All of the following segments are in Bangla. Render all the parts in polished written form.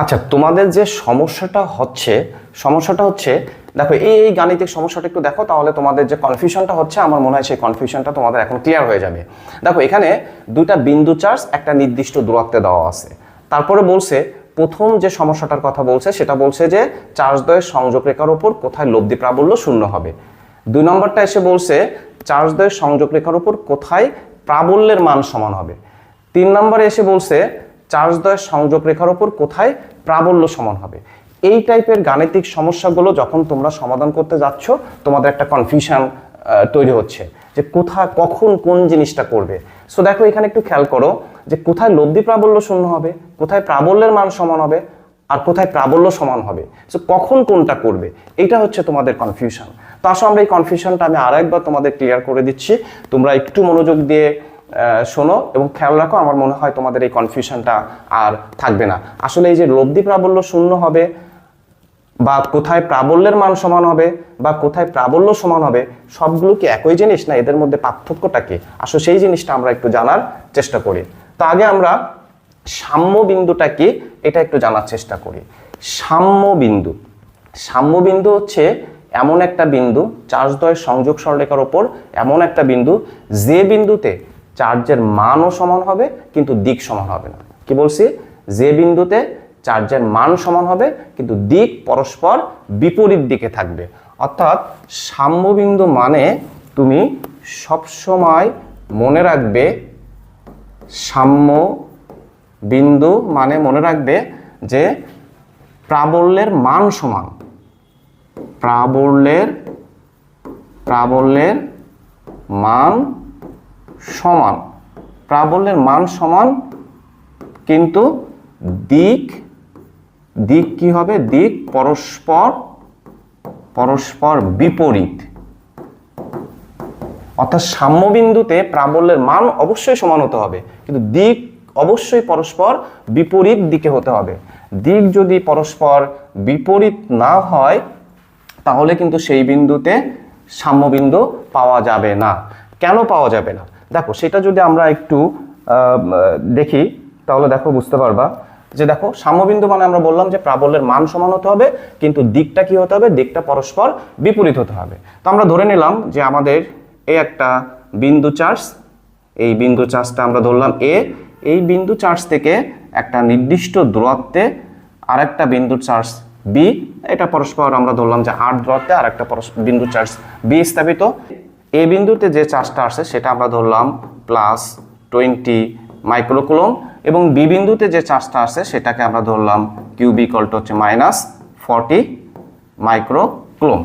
আচ্ছা, তোমাদের যে সমস্যাটা হচ্ছে দেখো, এই গাণিতিক সমস্যাটা একটু দেখো, তাহলে তোমাদের যে কনফিউশনটা হচ্ছে আমার মনে হয় সেই কনফিউশনটা তোমাদের এখন ক্লিয়ার হয়ে যাবে। দেখো, এখানে দুইটা বিন্দু চার্জ একটা নির্দিষ্ট দূরত্বে দেওয়া আছে। তারপরে বলছে, প্রথম যে সমস্যাটার কথা বলছে সেটা বলছে যে চার্জদ্বয়ের সংযোগ রেখার উপর কোথায় লব্ধি প্রাবল্য শূন্য হবে। 2 নম্বরটা এসে বলছে চার্জদ্বয়ের সংযোগ রেখার উপর কোথায় প্রাবল্যের মান সমান হবে। 3 নম্বরে এসে বলছে চার্জদ্বয়ের সংযোগ রেখার উপর কোথায় প্রাবল্য সমান হবে। এই টাইপের গাণিতিক সমস্যাগুলো যখন তোমরা সমাধান করতে যাচ্ছ, তোমাদের একটা কনফিউশন তৈরি হচ্ছে যে কোথায় কখন কোন জিনিসটা করবে। সো দেখো, এখানে একটু খেয়াল করো যে কোথায় লব্ধি প্রাবল্য শূন্য হবে, কোথায় প্রাবল্যের মান সমান হবে, আর কোথায় প্রাবল্য সমান হবে। সো কখন কোনটা করবে, এটা হচ্ছে তোমাদের কনফিউশন। তো আসলে আমরা এই কনফিউশনটা আমি আরেকবার তোমাদের ক্লিয়ার করে দিচ্ছি, তোমরা একটু মনোযোগ দিয়ে শোনো এবং খেয়াল রাখো। আমার মনে হয় তোমাদের এই কনফিউশনটা আর থাকবে না। আসলে এই যে লব্ধি প্রাবল্য শূন্য হবে, বা কোথায় প্রাবল্যের মান সমান হবে, বা কোথায় প্রাবল্য সমান হবে, সবগুলো কি একই জিনিস, না এদের মধ্যে পার্থক্যটা কি? আসলে সেই জিনিসটা আমরা একটু জানার চেষ্টা করি। তো আগে আমরা সাম্য বিন্দুটা কি এটা একটু জানার চেষ্টা করি। সাম্য বিন্দু হচ্ছে এমন একটা বিন্দু, চার্জদ্বয়ের সংযোগ সরলরেখার উপর এমন একটা বিন্দু যে বিন্দুতে চার্জের মানও সমান হবে কিন্তু দিক সমান হবে না। কি বলছি? যে বিন্দুতে চার্জের মান সমান হবে কিন্তু দিক পরস্পর বিপরীত দিকে থাকবে। অর্থাৎ সাম্য বিন্দু মানে তুমি সবসময় মনে রাখবে, সাম্য বিন্দু মানে মনে রাখবে যে প্রাবল্যের মান সমান, প্রাবল্যের মান সমান, প্রাবল্যের মান সমান কিন্তু দিক কি হবে? দিক পরস্পর বিপরীত। অর্থাৎ সাম্য বিন্দুতে প্রাবল্যের মান অবশ্যই সমান হতে হবে কিন্তু দিক অবশ্যই পরস্পর বিপরীত দিকে হতে হবে। দিক যদি পরস্পর বিপরীত না হয় তাহলে কিন্তু সেই বিন্দুতে সাম্য বিন্দু পাওয়া যাবে না। কেন পাওয়া যাবে না দেখো, সেটা যদি আমরা একটু দেখি তাহলে দেখো বুঝতে পারবা যে দেখো, সাম্যবিন্দু মানে আমরা বললাম যে প্রাবল্যের মান সমান হতে হবে কিন্তু দিকটা কি হতে হবে? দিকটা পরস্পর বিপরীত হতে হবে। তো আমরা ধরে নিলাম যে আমাদের এই একটা বিন্দু চার্জ, এই বিন্দু চার্জটা আমরা ধরলাম এ। এই বিন্দু চার্জ থেকে একটা নির্দিষ্ট দূরত্বে আরেকটা বিন্দু চার্জ বি, এটা পরস্পর আমরা ধরলাম যে আর দূরত্বে আরেকটা বিন্দু চার্জ বি স্থাপিত। এ বিন্দুতে যে চার্জটা আসছে সেটা আমরা ধরলাম +20 মাইক্রোকুলম এবং বি বিন্দুতে যে চার্জটা আসছে সেটাকে আমরা ধরলাম কিউব ইকুয়াল টু হচ্ছে -40 মাইক্রোকুলম।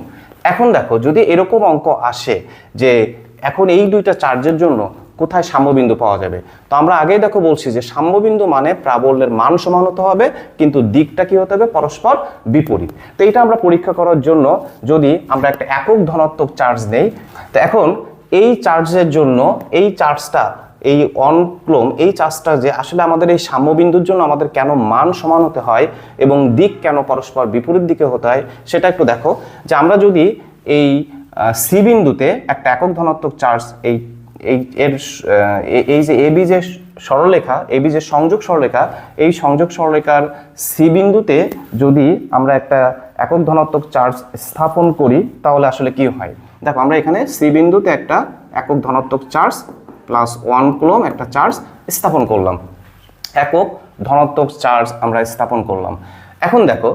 এখন দেখো, যদি এরকম অঙ্ক আসে যে এখন এই দুইটা চার্জের জন্য কোথায় সাম্যবিন্দু পাওয়া যাবে, তো আমরা আগেই দেখো বলছি যে সাম্যবিন্দু মানে প্রাবল্যের মান সমান হতে হবে কিন্তু দিকটা কি হতে হবে? পরস্পর বিপরীত। তো এটা আমরা পরীক্ষা করার জন্য যদি আমরা একটা একক ধনাত্মক চার্জ নেই, তো এখন এই চার্জের জন্য এই চার্জটা, এই 1 কুলম, এই চার্জটা যে আসলে আমাদের এই সাম্যবিন্দুর জন্য আমাদের কেন মান সমান হতে হয় এবং দিক কেন পরস্পর বিপরীত দিকে হতে হয় সেটা একটু দেখো। যে আমরা যদি এই সি বিন্দুতে একটা একক ধনাত্মক চার্জ এই যে এবি যে সরলরেখা, এবি যে সংযোগ সরলরেখা, এই সংযোগ সরলরেখার সি বিন্দুতে যদি আমরা একটা একক ধনাত্মক চার্জ স্থাপন করি তাহলে আসলে কি হয় দেখো। আমরা এখানে সি বিন্দুতে একটা একক ধনাত্মক চার্জ +1 কুলম একটা চার্জ স্থাপন করলাম, একক ধনাত্মক চার্জ আমরা স্থাপন করলাম। এখন দেখো,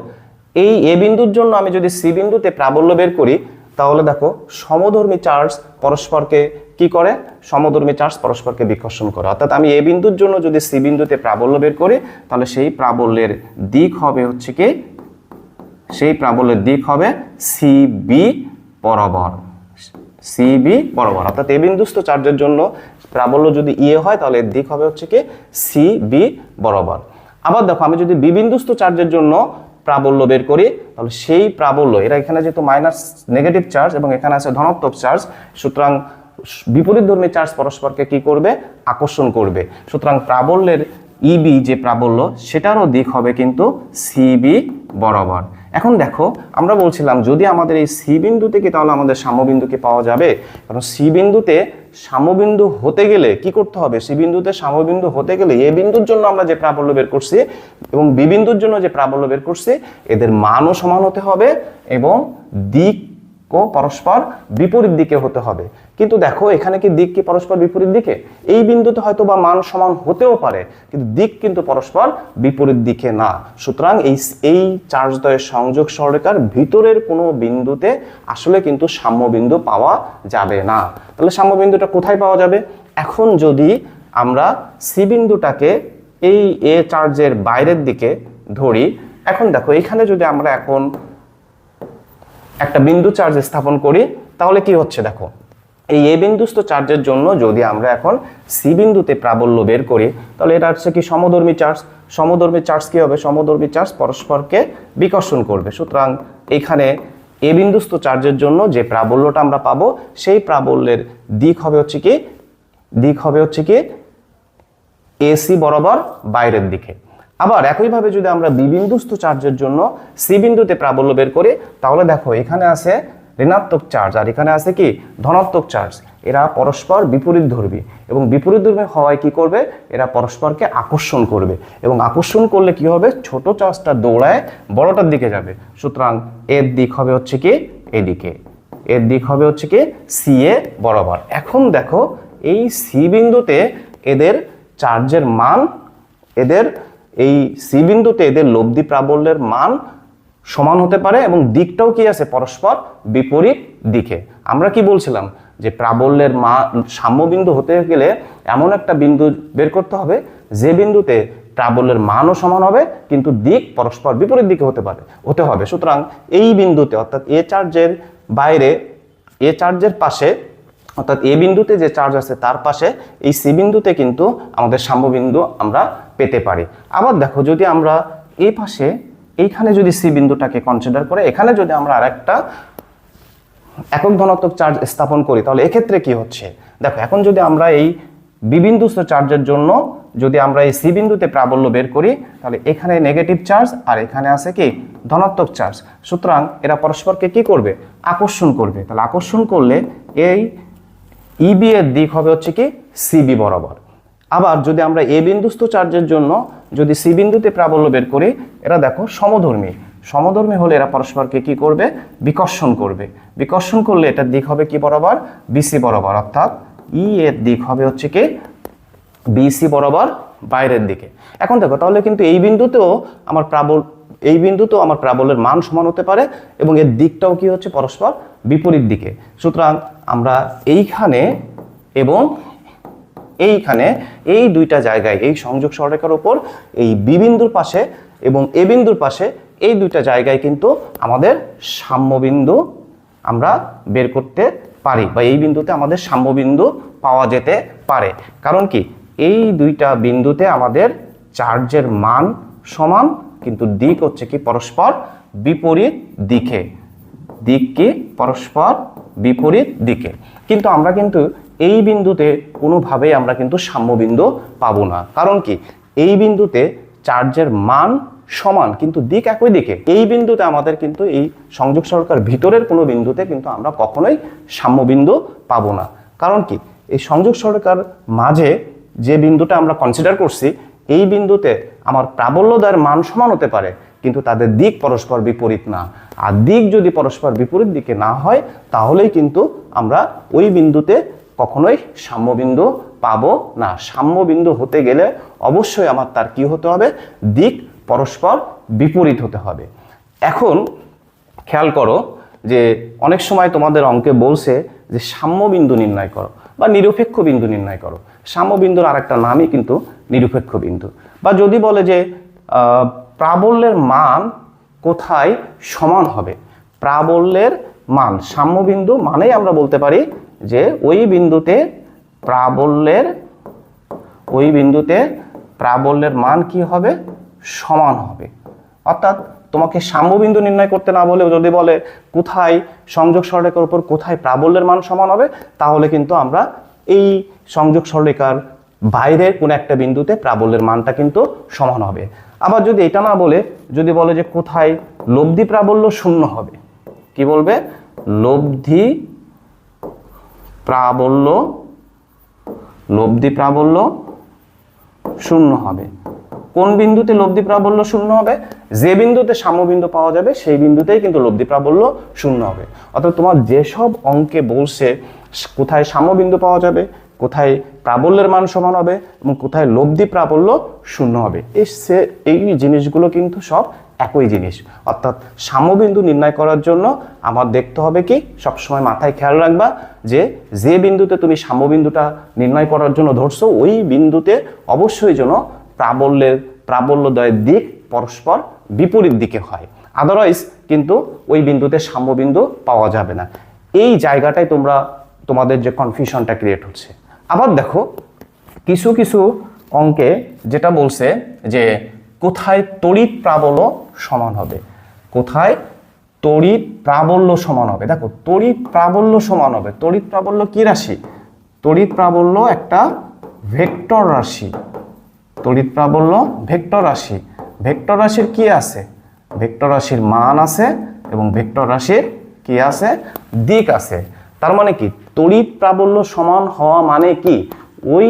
এই এ বিন্দুর জন্য আমি যদি সি বিন্দুতে প্রাবল্য বের করি তাহলে দেখো সমধর্মী চার্জ পরস্পরকে কি করে? সমধর্মী চার্জ পরস্পরকে বিকর্ষণ করে। অর্থাৎ আমি এ বিন্দুর জন্য যদি সি বিন্দুতে প্রাবল্য বের করি তাহলে সেই প্রাবল্যের দিক হবে হচ্ছে কি? সেই প্রাবল্যের দিক হবে সিবি বরাবর, সিবি বরাবর। অর্থাৎ এ বিন্দুস্থ চার্জের জন্য প্রাবল্য যদি ইয়ে হয় তাহলে এর দিক হবে হচ্ছে কি? সিবি বরাবর। আবার দেখো, আমি যদি বি বিন্দুস্থ চার্জের জন্য প্রাবল্য বের করি তাহলে সেই প্রাবল্য, এরা এখানে যেহেতু নেগেটিভ চার্জ এবং এখানে আছে ধনাত্মক চার্জ, সুতরাং বিপরীতধর্মী চার্জ পরস্পরকে কি করবে? আকর্ষণ করবে। সুতরাং প্রাবল্যের ইবি যে প্রাবল্য সেটারও দিক হবে কিন্তু সিবি বরাবর। এখন দেখো, আমরা বলছিলাম যদি আমাদের এই সি বিন্দু থেকে তাহলে আমাদের সাম্যবিন্দুকে পাওয়া যাবে, কারণ সি বিন্দুতে সাম্যবিন্দু হতে গেলে কি করতে হবে, সি বিন্দুতে সাম্যবিন্দু হতে গেলে এ বিন্দুর জন্য আমরা যে প্রাবল্য বের করছি এবং বি বিন্দুর জন্য যে প্রাবল্য বের করছি এদের মানও সমান হতে হবে এবং দিক পরস্পর বিপরীত দিকে হতে হবে। কিন্তু দেখো এখানে কি দিক কি পরস্পর বিপরীত দিকে? এই বিন্দুতে হয়তো বা মান সমান হতেও পারে কিন্তু দিক কিন্তু পরস্পর বিপরীত দিকে না। সুতরাং এই চার্জদ্বয়ের সংযোগ সরলরেখার ভিতরের কোনো বিন্দুতে আসলে কিন্তু সাম্যবিন্দু পাওয়া যাবে না। তাহলে সাম্যবিন্দুটা কোথায় পাওয়া যাবে? এখন যদি আমরা সি বিন্দুটাকে এই এ চার্জের বাইরের দিকে ধরি, এখন দেখো এখানে যদি আমরা এখন একটা বিন্দু চার্জ স্থাপন করি তাহলে কি হচ্ছে দেখো, এই এ বিন্দুস্থ চার্জের জন্য যদি আমরা এখন সি বিন্দুতে প্রাবল্য বের করি তাহলে এটা হচ্ছে কি সমধর্মী চার্জ। সমধর্মী চার্জ কি হবে? সমধর্মী চার্জ পরস্পরকে বিকর্ষণ করবে। সুতরাং এখানে এ বিন্দুস্থ চার্জের জন্য যে প্রাবল্যটা আমরা পাবো সেই প্রাবল্যের দিক হবে হচ্ছে কি এসি বরাবর বাইরের দিকে। আবার একইভাবে যদি আমরা বি বিন্দুস্থ চার্জের জন্য সি বিন্দুতে প্রাবল্য বের করি তাহলে দেখো এখানে আছে ঋণাত্মক চার্জ আর এখানে আছে কি ধনাত্মক চার্জ। এরা পরস্পর বিপরীত ধর্মী এবং বিপরীত ধর্মী হওয়ায় কি করবে, এরা পরস্পরকে আকর্ষণ করবে এবং আকর্ষণ করলে কি হবে, ছোট চার্জটা দৌড়ায় বড়টার দিকে যাবে। সুতরাং এর দিক হবে হচ্ছে কি এদিকে, এর দিক হবে হচ্ছে কি সি এ বরাবর। এখন দেখো এই সি বিন্দুতে এদের চার্জের মান, এদের এই সি বিন্দুতে এদের লব্ধি প্রাবল্যের মান সমান হতে পারে এবং দিকটাও কি আছে পরস্পর বিপরীত দিকে। আমরা কি বলছিলাম যে প্রাবল্যের মান সাম্যবিন্দু হতে গেলে এমন একটা বিন্দু বের করতে হবে যে বিন্দুতে প্রাবল্যের মানও সমান হবে কিন্তু দিক পরস্পর বিপরীত দিকে হতে হবে। সুতরাং এই বিন্দুতে অর্থাৎ এ চার্জের বাইরে, এ চার্জের পাশে অর্থাৎ এ বিন্দুতে যে চার্জ আছে তার পাশে এই সি বিন্দুতে কিন্তু আমাদের সাম্যবিন্দু আমরা পেতে পারি। আবার দেখো যদি আমরা এই পাশে এইখানে যদি সি বিন্দুটাকে কনসিডার করে এখানে যদি আমরা আরেকটা একক ধনাত্মক চার্জ স্থাপন করি তাহলে এক্ষেত্রে কি হচ্ছে দেখো, এখন যদি আমরা এই বি বিন্দুস্থ চার্জের জন্য যদি আমরা এই সি বিন্দুতে প্রাবল্য বের করি তাহলে এখানে নেগেটিভ চার্জ আর এখানে আছে কি ধনাত্মক চার্জ। সুতরাং এরা পরস্পরকে কি করবে, আকর্ষণ করবে। তাহলে আকর্ষণ করলে এই ইবি এর দিক হবে হচ্ছে কি সিবি বরাবর। আবার যদি আমরা এ বিন্দুস্থ চার্জের জন্য যদি সি বিন্দুতে প্রাবল্য বের করি, এরা দেখো সমধর্মী। সমধর্মী হলে এরা পরস্পরকে কি করবে, বিকর্ষণ করবে। বিকর্ষণ করলে এটার দিক হবে কি বরাবর, বিসি বরাবর। অর্থাৎ ই এর দিক হবে হচ্ছে কি বিসি বরাবর বাইরের দিকে। এখন দেখো তাহলে কিন্তু এই বিন্দুতেও আমার প্রাবল্যের মান সমান হতে পারে এবং এর দিকটাও কি হচ্ছে পরস্পর বিপরীত দিকে। সুতরাং আমরা এইখানে এবং এইখানে এই দুইটা জায়গায় এই সংযোগ সরলরেখার উপর এই বি বিন্দুর পাশে এবং এ বিন্দুর পাশে এই দুইটা জায়গায় কিন্তু আমাদের সাম্যবিন্দু আমরা বের করতে পারি বা এই বিন্দুতে আমাদের সাম্যবিন্দু পাওয়া যেতে পারে। কারণ কি এই দুইটা বিন্দুতে আমাদের চার্জের মান সমান কিন্তু দিক হচ্ছে কি পরস্পর বিপরীত দিকে, দিক কি পরস্পর বিপরীত দিকে। কিন্তু আমরা কিন্তু এই বিন্দুতে কোনোভাবেই আমরা কিন্তু সাম্যবিন্দু পাবো না। কারণ কি এই বিন্দুতে চার্জের মান সমান কিন্তু দিক একই দিকে। এই বিন্দুতে আমাদের কিন্তু এই সংযোগ সরলরেখার ভিতরের কোনো বিন্দুতে কিন্তু আমরা কখনোই সাম্যবিন্দু পাবো না। কারণ কি এই সংযোগ সরলরেখার মাঝে যে বিন্দুটা আমরা কনসিডার করছি এই বিন্দুতে আমার প্রাবল্যদ্বয়ের মান সমান হতে পারে কিন্তু তাদের দিক পরস্পর বিপরীত না। আর দিক যদি পরস্পর বিপরীত দিকে না হয় তাহলেই কিন্তু আমরা ওই বিন্দুতে কখনোই সাম্যবিন্দু পাবো না। সাম্যবিন্দু হতে গেলে অবশ্যই আমার তার কি হতে হবে, দিক পরস্পর বিপরীত হতে হবে। এখন খেয়াল করো যে অনেক সময় তোমাদের অঙ্কে বলছে যে সাম্যবিন্দু নির্ণয় করো বা নিরপেক্ষ বিন্দু নির্ণয় করো। সাম্যবিন্দুর আরেকটা নামই কিন্তু নিরপেক্ষ বিন্দু। বা যদি বলে যে প্রাবল্যের মান কোথায় সমান হবে, প্রাবল্যের মান সাম্যবিন্দু মানেই আমরা বলতে পারি যে ওই বিন্দুতে প্রাবল্যের মান কি হবে, সমান হবে। অর্থাৎ তোমাকে সাম্যবিন্দু নির্ণয় করতে না বলে যদি বলে কোথায় সংযোগ সরলরেখার উপর কোথায় প্রাবল্যের মান সমান হবে তাহলে কিন্তু আমরা এই সংযোগ সরলরেখার বাইরের কোন একটা বিন্দুতে প্রাবল্যের মানটা কিন্তু সমান হবে। আবার যদি এটা না বলে যদি বলে যে কোথায় লব্ধি প্রাবল্য শূন্য হবে, কি বলবে, লব্ধি প্রাবল্য লব্ধি প্রাবল্য শূন্য হবে। কোন বিন্দুতে লব্ধি প্রাবল্য শূন্য হবে? যে বিন্দুতে সাম্যবিন্দু পাওয়া যাবে সেই বিন্দুতেই কিন্তু লব্ধি প্রাবল্য শূন্য হবে। অর্থাৎ তোমার যেসব অঙ্কে বলছে কোথায় সাম্যবিন্দু পাওয়া যাবে, কোথায় প্রাবল্যের মান সমান হবে এবং কোথায় লব্ধি প্রাবল্য শূন্য হবে, এই জিনিসগুলো কিন্তু সব একই জিনিস। অর্থাৎ সাম্যবিন্দু নির্ণয় করার জন্য আমার দেখতে হবে কি, সবসময় মাথায় খেয়াল রাখবা যে বিন্দুতে তুমি সাম্যবিন্দুটা নির্ণয় করার জন্য ধরছো ওই বিন্দুতে অবশ্যই যেন প্রাবল্যদ্বয়ের দিক পরস্পর বিপরীত দিকে হয়, আদারওয়াইজ কিন্তু ওই বিন্দুতে সাম্যবিন্দু পাওয়া যাবে না। এই জায়গাটায় তোমাদের যে কনফিউশনটা ক্রিয়েট হচ্ছে। আবার দেখো কিছু কিছু অঙ্কে যেটা বলছে যে কোথায় তড়িৎ প্রাবল্য সমান হবে, কোথায় তড়িৎ প্রাবল্য সমান হবে। দেখো তড়িৎ প্রাবল্য সমান হবে, তড়িৎ প্রাবল্য কি রাশি? তড়িৎ প্রাবল্য একটা ভেক্টর রাশি। তড়িৎ প্রাবল্য ভেক্টর রাশি। ভেক্টর রাশির কি আছে? ভেক্টর রাশির মান আছে এবং ভেক্টর রাশির কি আছে? দিক আছে। তার মানে কি তড়িৎ প্রাবল্য সমান হওয়া মানে কি ওই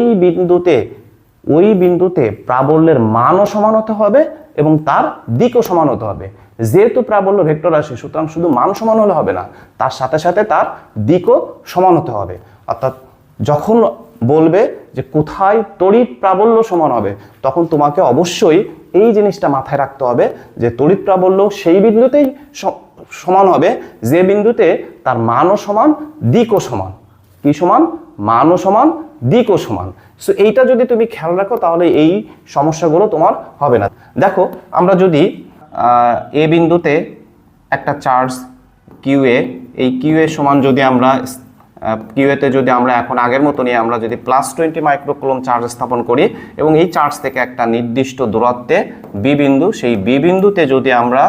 বিন্দুতে প্রাবল্যের মানও সমান হতে হবে এবং তার দিকও সমান হতে হবে। যেহেতু প্রাবল্য ভেক্টর রাশি, সুতরাং শুধু মান সমান হলে হবে না, তার সাথে সাথে তার দিকও সমান হতে হবে। অর্থাৎ যখন বলবে যে কোথায় তড়িৎ প্রাবল্য সমান হবে, তখন তোমাকে অবশ্যই এই জিনিসটা মাথায় রাখতে হবে যে তড়িৎ প্রাবল্য সেই বিন্দুতেই সমান হবে যে বিন্দুতে তার মানও সমান, দিকও সমান। কি সমান? মানও সমান, দিকও সমান। সো এইটা যদি তুমি খেয়াল রাখো তাহলে এই সমস্যাগুলো তোমার হবে না। দেখো আমরা যদি এ বিন্দুতে একটা চার্জ কিউএ, এই কিউএ সমান যদি আমরা কিউএতে যদি আমরা এখন আগের মতো নিয়ে আমরা যদি +20 মাইক্রোকুলম চার্জ স্থাপন করি এবং এই চার্জ থেকে একটা নির্দিষ্ট দূরত্বে বি বিন্দু, সেই বি বিন্দুতে যদি আমরা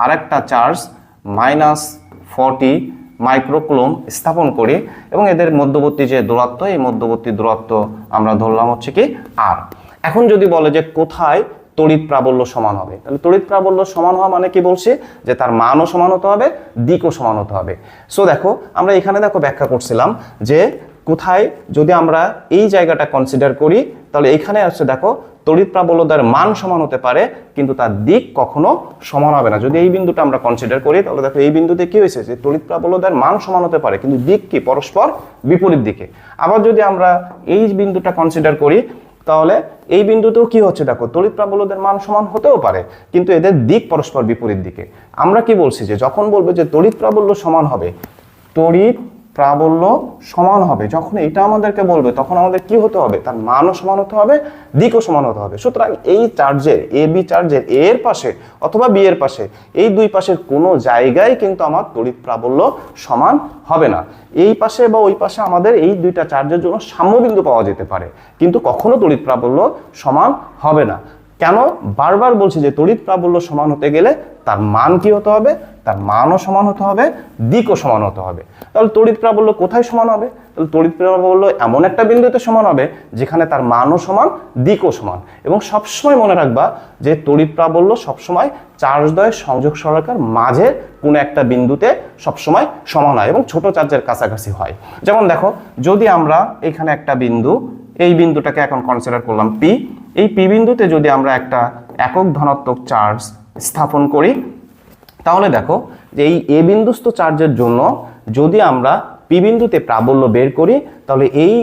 আরেকটা চার্জ -40 মাইক্রোকুলম স্থাপন করি এবং এদের মধ্যবর্তী যে দূরত্ব, এই মধ্যবর্তী দূরত্ব আমরা ধরলাম হচ্ছে কি আর। এখন যদি বলে যে কোথায় তড়িৎ প্রাবল্য সমান হবে, তাহলে তড়িৎ প্রাবল্য সমান হওয়া মানে কি বলছে? যে তার মানও সমান হতে হবে, দিকও সমান হতে হবে। সো দেখো আমরা এখানে ব্যাখ্যা করছিলাম যে কোথায় যদি আমরা এই জায়গাটা কনসিডার করি তাহলে এখানে আছে দেখো তড়িৎ প্রাবল্যতার মান সমান হতে পারে কিন্তু তার দিক কখনো সমান হবে না। যদি এই বিন্দুটা আমরা কনসিডার করি তাহলে দেখো এই বিন্দুতে কি হয়েছে যে তড়িৎ প্রাবল্যতার মান সমান হতে পারে কিন্তু দিক কি পরস্পর বিপরীত দিকে। আবার যদি আমরা এই বিন্দুটা কনসিডার করি তাহলে এই বিন্দুতেও কি হচ্ছে দেখো তড়িৎ প্রাবল্যতার মান সমান হতেও পারে কিন্তু এদের দিক পরস্পর বিপরীত দিকে। আমরা কি বলছি যে যখন বলবো যে তড়িৎ প্রাবল্য সমান হবে, তড়িৎ প্রাবল্য সমান হবে, যখন এটা আমাদেরকে বলবে তখন আমাদের কি হতে হবে? তার মানও সমান হতে হবে, দিকও সমান হতে হবে। সুতরাং এই চার্জের এ বি চার্জের এ এর পাশে অথবা বি এর পাশে এই দুই পাশের কোনো জায়গায় কিন্তু আমার তড়িৎ প্রাবল্য সমান হবে না। এই পাশে বা ওই পাশে আমাদের এই দুইটা চার্জের জন্য সাম্যবিন্দু পাওয়া যেতে পারে কিন্তু কখনো তড়িৎ প্রাবল্য সমান হবে না। কেন বারবার বলছি যে তড়িৎ প্রাবল্য সমান হতে গেলে তার মান কি হতে হবে? তার মানও সমান হতে হবে, দিকও সমান হতে হবে। তাহলে তড়িৎ প্রাবল্য কোথায় সমান হবে? তাহলে তড়িৎ প্রাবল্য এমন একটা বিন্দুতে সমান হবে যেখানে তার মানও সমান, দিকও সমান। এবং সবসময় মনে রাখবা যে তড়িৎ প্রাবল্য সবসময় চার্জদ্বয়ের সংযোগ সরলরেখার মাঝে কোনো একটা বিন্দুতে সবসময় সমান হয় এবং ছোট চার্জের কাছাকাছি হয়। যেমন দেখো যদি আমরা এখানে একটা বিন্দু, এই বিন্দুটাকে এখন কনসিডার করলাম পি, এই পি বিন্দুতে যদি আমরা একটা একক ধনাত্মক চার্জ স্থাপন করি তাহলে দেখো যে এই এ বিন্দুস্থ চার্জের জন্য যদি আমরা পি বিন্দুতে প্রাবল্য বের করি তাহলে এই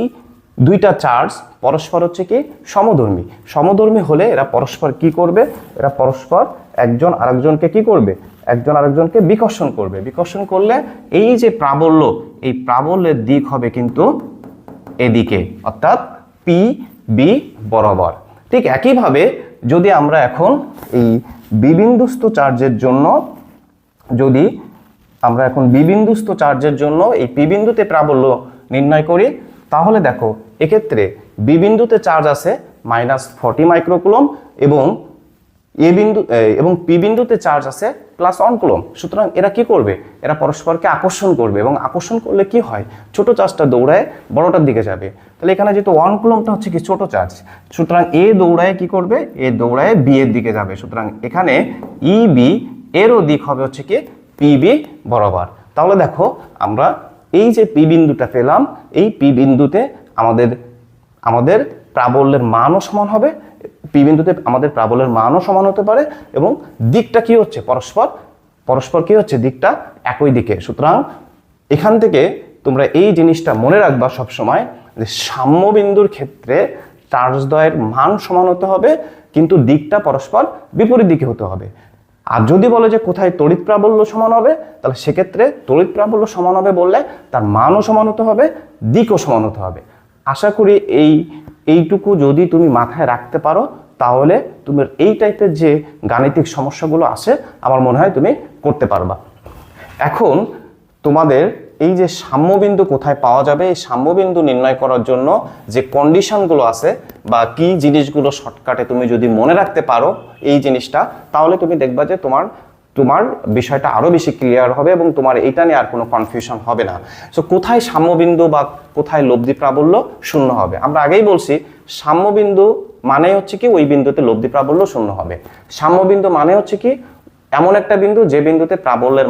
দুইটা চার্জ পরস্পর হচ্ছে কি সমধর্মী। সমধর্মী হলে এরা পরস্পর কি করবে? এরা পরস্পর একজন আরেকজনকে কি করবে? একজন আরেকজনকে বিকর্ষণ করবে। বিকর্ষণ করলে এই যে প্রাবল্য, এই প্রাবল্যের দিক হবে কিন্তু এদিকে, অর্থাৎ পি বি বরাবর। ঠিক একইভাবে যদি আমরা এখন এই বিবিন্দুস্থ চার্জের জন্য যদি আমরা এখন বিবিন্দুস্থ চার্জের জন্য এই পি বিন্দুতে প্রাবল্য নির্ণয় করি তাহলে দেখো এক্ষেত্রে বি বিন্দুতে চার্জ আছে -40 মাইক্রোকুলম এবং এ বিন্দু এবং পি বিন্দুতে চার্জ আছে +1 কুলম। সুতরাং এরা কি করবে? এরা পরস্পরকে আকর্ষণ করবে এবং আকর্ষণ করলে কি হয়? ছোট চার্জটা দৌড়ায় বড়টার দিকে যাবে। তাহলে এখানে যেহেতু 1 কুলমটা হচ্ছে কি ছোট চার্জ, সুতরাং এ দৌড়ায় কি করবে? এ দৌড়ায় বি এর দিকে যাবে। সুতরাং এখানে ই বি এরও দিক হবে হচ্ছে কি পি বি বরাবর। তাহলে দেখো আমরা এই যে পি বিন্দুটা পেলাম, এই পি বিন্দুতে আমাদের আমাদের প্রাবল্যের মানও সমান হবে, পি বিন্দুতে আমাদের প্রাবল্যের মানও সমান হতে পারে, এবং দিকটা কি হচ্ছে পরস্পর কি হচ্ছে, দিকটা একই দিকে। সুতরাং এখান থেকে তোমরা এই জিনিসটা মনে রাখবা সবসময় যে সাম্যবিন্দুর ক্ষেত্রে চার্জদ্বয়ের মান সমান হতে হবে, কিন্তু দিকটা পরস্পর বিপরীত দিকে হতে হবে। আর যদি বলে যে কোথায় তড়িৎ প্রাবল্য সমান হবে, তাহলে সেক্ষেত্রে তড়িৎ প্রাবল্য সমান হবে বললে তার মানও সমান হতে হবে, দিকও সমান হতে হবে। আশা করি এইটুকু যদি তুমি মাথায় রাখতে পারো, তাহলে তুমি এই টাইপের যে গাণিতিক সমস্যাগুলো আসে আমার মনে হয় তুমি করতে পারবা। এখন তোমাদের এই যে সাম্যবিন্দু কোথায় পাওয়া যাবে, এই সাম্যবিন্দু নির্ণয় করার জন্য যে কন্ডিশনগুলো আছে বা কি জিনিসগুলো শর্টকাটে তুমি যদি মনে রাখতে পারো এই জিনিসটা, তাহলে তুমি দেখবা যে তোমার বিষয়টা আরো বেশি ক্লিয়ার হবে এবং তোমার এটা নিয়ে আর কোনো কনফিউশন হবে না। সো কোথায় সাম্যবিন্দু বা কোথায় লব্ধি প্রাবল্য শূন্য হবে, আমরা আগেই বলছি সাম্যবিন্দু মানে হচ্ছে কি ওই বিন্দুতে লব্ধি প্রাবল্য শূন্য হবে। সাম্যবিন্দু মানে হচ্ছে কি এমন একটা বিন্দু যে বিন্দুতে প্রাবল্যের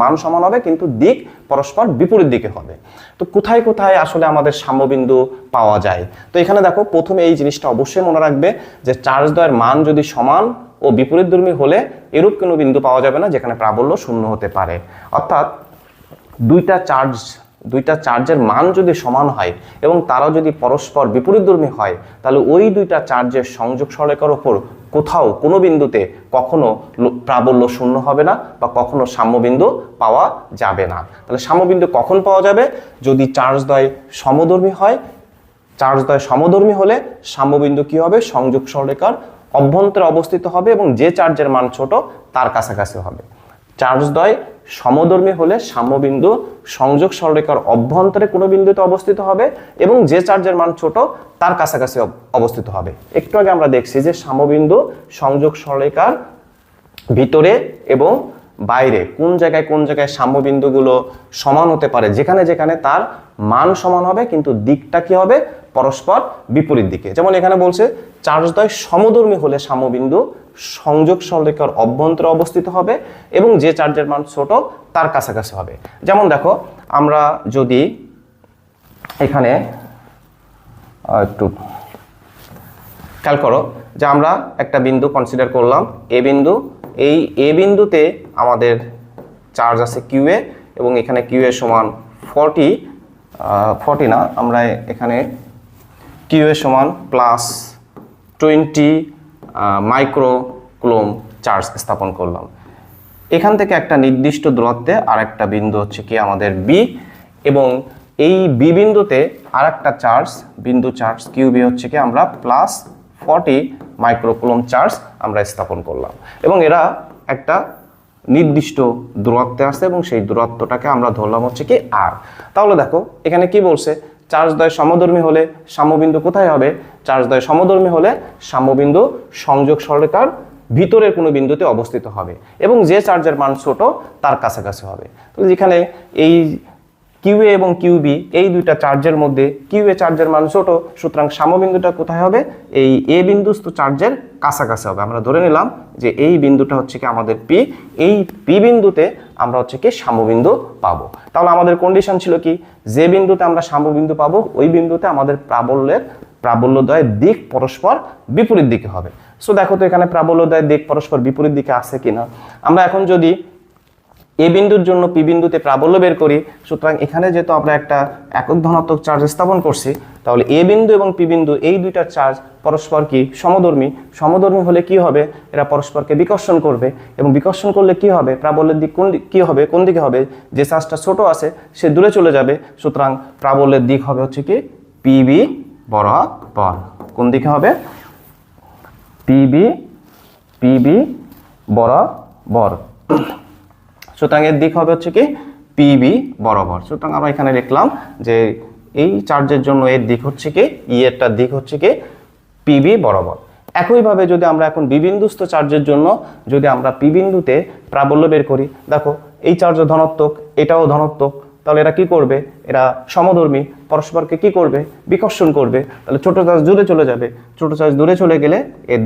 মান সমান হবে, কিন্তু দিক পরস্পর বিপরীত দিকে হবে। তো কোথায় কোথায় আসলে আমাদের সাম্যবিন্দু পাওয়া যায়, তো এখানে দেখো প্রথমে এই জিনিসটা অবশ্যই মনে রাখবে যে চার্জদ্বয়ের মান যদি সমান ও বিপরীতধর্মী হলে এরূপ কোনো বিন্দু পাওয়া যাবে না যেখানে প্রাবল্য শূন্য হতে পারে। অর্থাৎ দুইটা চার্জের মান যদি সমান হয় এবং তারা যদি পরস্পর বিপরীতধর্মী হয়, তাহলে ওই দুইটা চার্জের সংযোগ সরলরেখার উপর কোথাও কোনো বিন্দুতে কখনো প্রাবল্য শূন্য হবে না বা কখনো সাম্যবিন্দু পাওয়া যাবে না। তাহলে সাম্যবিন্দু কখন পাওয়া যাবে, যদি চার্জদ্বয় সমধর্মী হয়। চার্জদ্বয় সমধর্মী হলে সাম্যবিন্দু কি হবে, সংযোগ সরলরেখার অভ্যন্তরে অবস্থিত হবে এবং যে চার্জের মান ছোট তার কাছাকাছি হবে। চার্জদ্বয় সমধর্মী হলে সাম্যবিন্দু সংযোগ সরলরেখার অভ্যন্তরে কোনো বিন্দুতে অবস্থিত হবে এবং যে চার্জের মান ছোট তার কাছাকাছি অবস্থিত হবে। একটু আগে আমরা দেখছি যে সাম্যবিন্দু সংযোগ সরলরেখার ভিতরে এবং বাইরে কোন জায়গায় সাম্যবিন্দুগুলো সমান হতে পারে, যেখানে যেখানে তার মান সমান হবে কিন্তু দিকটা কি হবে, পরস্পর বিপরীত দিকে। যেমন এখানে বলছে চার্জদ্বয় সমধর্মী হলে সাম্যবিন্দু সংযোগ সরলরেখার অভ্যন্তরে অবস্থিত হবে এবং যে চার্জের মান ছোট তার কাছাকাছি হবে। যেমন দেখো আমরা যদি এখানে একটু খেয়াল করো যে আমরা একটা বিন্দু কনসিডার করলাম এ বিন্দু। এই এ বিন্দুতে আমাদের চার্জ আছে কিউ এ এবং এখানে কিউ এ সমান 40 না, আমরা এখানে কিউ এ সমান +20 মাইক্রো কুলম্ব চার্জ স্থাপন করলাম। এখান থেকে একটা নির্দিষ্ট দূরত্বে আর একটা বিন্দু হচ্ছে কি আমাদের বি, এবং এই বি বিন্দুতে আর একটা বিন্দু চার্জ কিউ বি হচ্ছে কি আমরা +40 মাইক্রো কুলম্ব চার্জ আমরা স্থাপন করলাম এবং এরা একটা নির্দিষ্ট দূরত্বে আসছে এবং সেই দূরত্বটাকে আমরা ধরলাম হচ্ছে কি আর। তাহলে দেখো এখানে কি বলছে, চার্জদ্বয় সমধর্মী হলে সাম্যবিন্দু কোথায় হবে, চার্জদ্বয় সমধর্মী হলে সাম্যবিন্দু সংযোগ সরলরেখার ভিতরের কোনো বিন্দুতে অবস্থিত হবে এবং যে চার্জের মান ছোট তার কাছাকাছি হবে। তাহলে যেখানে এই কিউ এ এবং কিউ বি এই দুইটা চার্জের মধ্যে কিউ এ চার্জের মান ছোট, সুতরাং সাম্যবিন্দুটা কোথায় হবে, এই এ বিন্দুস্থ চার্জের কাছাকাছি হবে। আমরা ধরে নিলাম যে এই বিন্দুটা হচ্ছে কি আমাদের পি, এই পি বিন্দুতে আমরা হচ্ছে কি সাম্যবিন্দু পাবো। তাহলে আমাদের কন্ডিশন ছিল কি, যে বিন্দুতে আমরা সাম্যবিন্দু পাবো ওই বিন্দুতে আমাদের প্রাবল্যদ্বয়ের দিক পরস্পর বিপরীত দিকে হবে। সো দেখো তো এখানে প্রাবল্যদ্বয়ের দিক পরস্পর বিপরীত দিকে আছে কিনা। আমরা এখন যদি এ বিন্দুর জন্য পি বিন্দুতে প্রাবল্য বের করি, সুতরাং এখানে যেহেতু আমরা একটা একক ধনাত্মক চার্জ স্থাপন করছি, তাহলে এ বিন্দু এবং পি বিন্দু এই দুইটা চার্জ পরস্পর কি সমধর্মী হলে কি হবে, এরা পরস্পরকে বিকর্ষণ করবে এবং বিকর্ষণ করলে কি হবে, প্রাবল্যের দিক কোন দিকে হবে, যে চার্জটা ছোট আছে সে দূরে চলে যাবে। সুতরাং প্রাবল্যের দিক হবে হচ্ছে কি পিবি বরাবর। কোন দিকে হবে, পিবি বরাবর। সুতরাং এর দিক হবে হচ্ছে কি পিবি বরাবর। সুতরাং আমরা এখানে লিখলাম যে এই চার্জের জন্য এর দিক হচ্ছে কি এরটার দিক হচ্ছে কি পিবি বরাবর। একইভাবে যদি আমরা এখন বি বিন্দুস্থ চার্জের জন্য যদি আমরা পি বিন্দুতে প্রাবল্য বের করি, দেখো এই চার্জ ধনাত্মক, এটাও ধনাত্মক, তাহলে এরা কি করবে, এরা সমধর্মী, পরস্পরকে কি করবে, বিকর্ষণ করবে। তাহলে ছোট চার্জ দূরে চলে যাবে, ছোট চার্জ দূরে চলে গেলে এর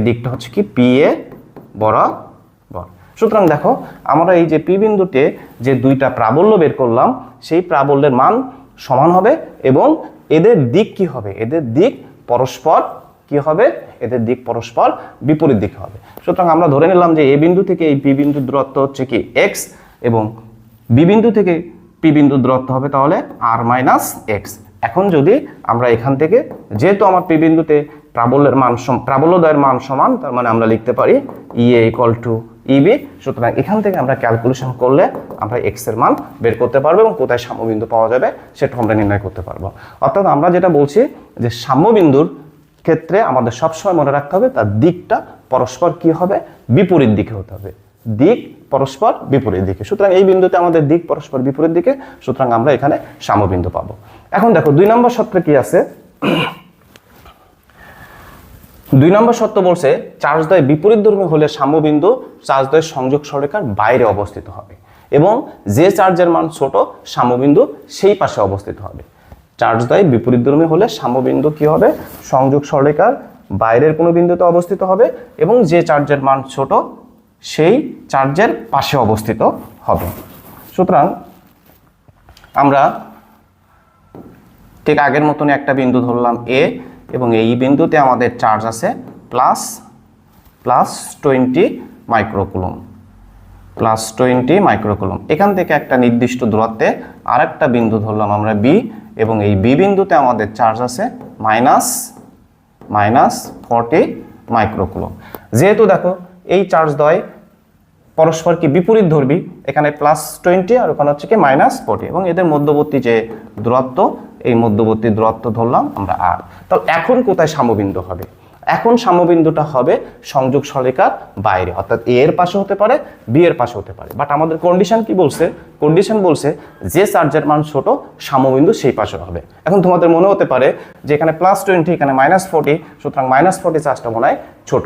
দিকটা হচ্ছে কি পি এ বরাবর। সুতরাং দেখো আমরা এই যে পি বিন্দুতে যে দুইটা প্রাবল্য বের করলাম সেই প্রাবল্যের মান সমান হবে এবং এদের দিক কি হবে, এদের দিক পরস্পর কি হবে, এদের দিক পরস্পর বিপরীত দিকে হবে। সুতরাং আমরা ধরে নিলাম যে এ বিন্দু থেকে এই পি বিন্দুর দূরত্ব হচ্ছে কি এক্স এবং বি বিন্দু থেকে পি বিন্দুর দূরত্ব হবে তাহলে আর মাইনাস এক্স। এখন যদি আমরা এখান থেকে, যেহেতু আমার পি বিন্দুতে প্রাবল্যের মান প্রাবল্যদ্বয়ের মান সমান, তার মানে আমরা লিখতে পারি ইএ ইকুয়াল টু ইবি। সুতরাং এখান থেকে আমরা ক্যালকুলেশন করলে আমরা এক্স এর মান বের করতে পারবো এবং কোথায় সাম্যবিন্দু পাওয়া যাবে সেটা আমরা নির্ণয় করতে পারবো। অর্থাৎ আমরা যেটা বলছি যে সাম্যবিন্দুর ক্ষেত্রে আমাদের সবসময় মনে রাখতে হবে তার দিকটা পরস্পর কি হবে, বিপরীত দিকে হতে হবে, দিক পরস্পর বিপরীত দিকে। সুতরাং এই বিন্দুতে আমাদের দিক পরস্পর বিপরীত দিকে, সুতরাং আমরা এখানে সাম্যবিন্দু পাবো। এখন দেখো 2 নম্বর সূত্রে কি আছে। 2 নম্বর শর্ত বলছে চার্জদ্বয় বিপরীতধর্মী হলে সাম্যবিন্দু চার্জদ্বয়ের সংযোগ সরলরেখার বাইরে অবস্থিত হবে এবং যে চার্জের মান ছোট সাম্যবিন্দু সেই পাশে অবস্থিত হবে। চার্জদ্বয় বিপরীতধর্মী হলে সাম্যবিন্দু কি হবে, সংযোগ সরলরেখার বাইরের কোনো বিন্দুতে অবস্থিত হবে এবং যে চার্জের মান ছোট সেই চার্জের পাশে অবস্থিত হবে। সুতরাং আমরা ঠিক আগের মতনই একটা বিন্দু ধরলাম এ এবং এই বিন্দুতে আমাদের চার্জ আছে প্লাস 20 মাইক্রোকুলম, +20 মাইক্রোকুলম। এখান থেকে একটা নির্দিষ্ট দূরত্বে আরেকটা বিন্দু ধরলাম আমরা বি এবং এই বি বিন্দুতে আমাদের চার্জ আছে -40 মাইক্রোকুলম। যেহেতু দেখো এই চার্জ দ্বয় পরস্পর কি বিপরীত ধর্মী, এখানে +20 আর ওখানে হচ্ছে কি -40 এবং এদের মধ্যবর্তী যে দূরত্ব, এই মধ্যবর্তী দূরত্ব ধরলাম আমরা আর। তাহলে এখন কোথায় সাম্যবিন্দু হবে, এখন সাম্যবিন্দুটা হবে সংযোগ সরলরেখার বাইরে, অর্থাৎ এ এর পাশে হতে পারে বি এর পাশে হতে পারে। বাট আমাদের কন্ডিশন কি বলছে, কন্ডিশন বলছে যে চার্জের মান ছোট সাম্যবিন্দু সেই পাশে হবে। এখন তোমাদের মনে হতে পারে যে এখানে +20 এখানে -40, সুতরাং -40 চার্জটা মনে হয় ছোট।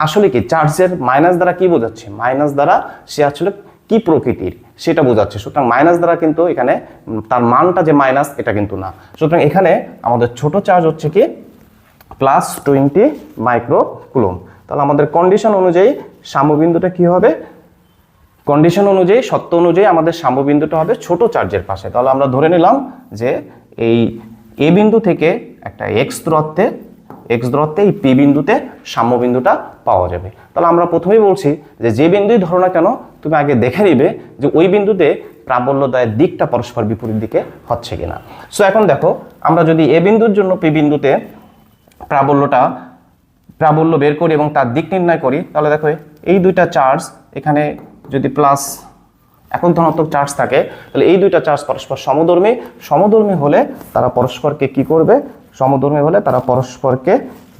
আসলে কি চার্জের মাইনাস দ্বারা কি বোঝাচ্ছে, মাইনাস দ্বারা সে আসলে কি প্রকৃতির সেটা বোঝাচ্ছে। সুতরাং মাইনাস দ্বারা কিন্তু এখানে তার মানটা যে মাইনাস এটা কিন্তু না। সুতরাং এখানে আমাদের ছোট চার্জ হচ্ছে কি +20 মাইক্রোকুলম। তাহলে আমাদের কন্ডিশন অনুযায়ী সাম্যবিন্দুটা কি হবে, কন্ডিশন অনুযায়ী শর্ত অনুযায়ী আমাদের সাম্যবিন্দুটা হবে ছোট চার্জের পাশে। তাহলে আমরা ধরে নিলাম যে এই এ বিন্দু থেকে একটা এক্স দূরত্বে এই পি বিন্দুতে সাম্যবিন্দুটা পাওয়া যাবে। তাহলে আমরা প্রথমেই বলছি যে যে বিন্দুই ধরো না কেন তুমি আগে দেখে নিবে যে ওই বিন্দুতে প্রাবল্যদ্বয়ের দিকটা পরস্পর বিপরীত দিকে হচ্ছে কিনা। সো এখন দেখো আমরা যদি এ বিন্দুর জন্য পি বিন্দুতে প্রাবল্য বের করি এবং তার দিক নির্ণয় করি, তাহলে দেখো এই দুইটা চার্জ এখানে যদি প্লাস এখন ধনাত্মক চার্জ থাকে তাহলে এই দুইটা চার্জ পরস্পর সমধর্মী হলে তারা পরস্পরকে কি করবে, সমধর্মী হলে তারা পরস্পরকে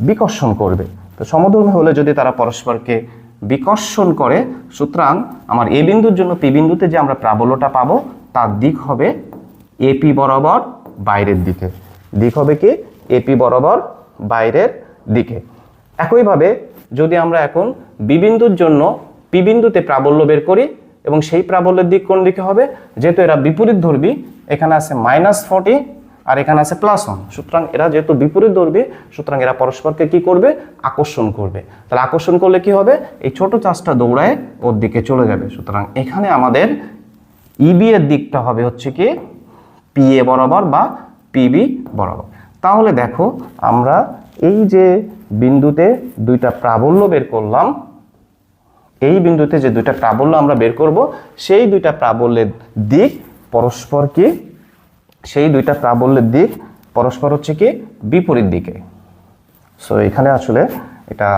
বিকর্ষণ করবে। তো সমধর্মী হলে যদি তারা পরস্পরকে বিকর্ষণ করে, সুতরাং আমার এ বিন্দুর জন্য পি বিন্দুতে যে আমরা প্রাবল্যটা পাবো তার দিক হবে এপি বরাবর বাইরের দিকে, দিক হবে কি এপি বরাবর বাইরের দিকে। একইভাবে যদি আমরা এখন বি বিন্দুর জন্য পি বিন্দুতে প্রাবল্য বের করি এবং সেই প্রাবল্যের দিক কোন দিকে হবে, যেহেতু এরা বিপরীত ধর্মী, এখানে আছে -40 আর এখানে আছে +1, সুতরাং এরা যেহেতু বিপরীত ধর্মী সুতরাং এরা পরস্পরকে কি করবে, আকর্ষণ করবে। তাহলে আকর্ষণ করলে কি হবে, এই ছোট চার্জটা দৌড়ায় ওর দিকে চলে যাবে। সুতরাং এখানে আমাদের ইবি এর দিকটা হবে হচ্ছে কি পিএ বরাবর বা পিবি বরাবর। তাহলে দেখো আমরা এই যে বিন্দুতে দুইটা প্রাবল্য বের করলাম, এই বিন্দুতে যে দুইটা প্রাবল্য আমরা বের করব সেই দুইটা প্রাবল্যের দিক পরস্পর কি, সেই দুইটা প্রাবল্যের দিক পরস্পর হচ্ছে কি বিপরীত দিকে। সো এখানে আসলে এটা